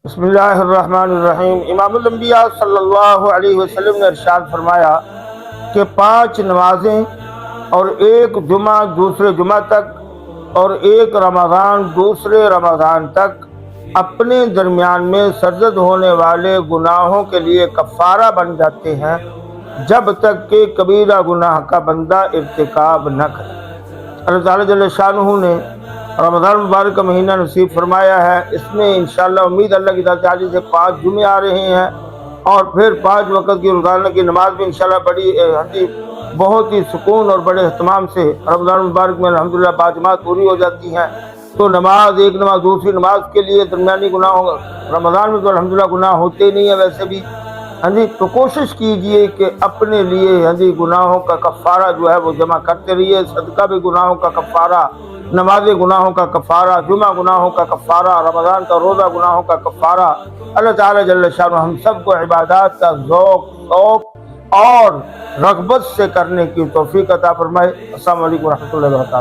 بسم اللہ الرحمن الرحیم۔ امام الانبیاء صلی اللہ علیہ وسلم نے ارشاد فرمایا کہ 5 نمازیں اور ایک جمعہ دوسرے جمعہ تک اور ایک رمضان دوسرے رمضان تک اپنے درمیان میں سرزد ہونے والے گناہوں کے لیے کفارہ بن جاتے ہیں جب تک کہ کبیرہ گناہ کا بندہ ارتکاب نہ کرے۔ اللہ تعالیٰ جل شانہ نے رمضان مبارک کا مہینہ نصیب فرمایا ہے۔ اس میں انشاءاللہ امید اللہ کی تعالیٰ سے 5 جمعے آ رہے ہیں اور پھر 5 وقت کی روزانہ کی نماز بھی انشاءاللہ بڑی بہت ہی سکون اور بڑے اہتمام سے رمضان مبارک میں الحمدللہ باجماعت پوری ہو جاتی ہیں۔ تو نماز ایک نماز دوسری نماز کے لیے درمیانی گناہ ہوگا۔ رمضان میں تو الحمدللہ گناہ ہوتے ہی نہیں ہیں ویسے بھی، تو کوشش کیجئے کہ اپنے لیے گناہوں کا کفارہ جو ہے وہ جمع کرتے رہیے۔ صدقہ بھی گناہوں کا کفارہ، نماز گناہوں کا کفارہ، جمعہ گناہوں کا کفارہ، رمضان کا روزہ گناہوں کا کفارہ۔ اللہ تعالیٰ جل شانہ ہم سب کو عبادات کا ذوق اور رغبت سے کرنے کی توفیق عطا فرمائے۔ السلام علیکم ورحمۃ اللہ وبرکاتہ۔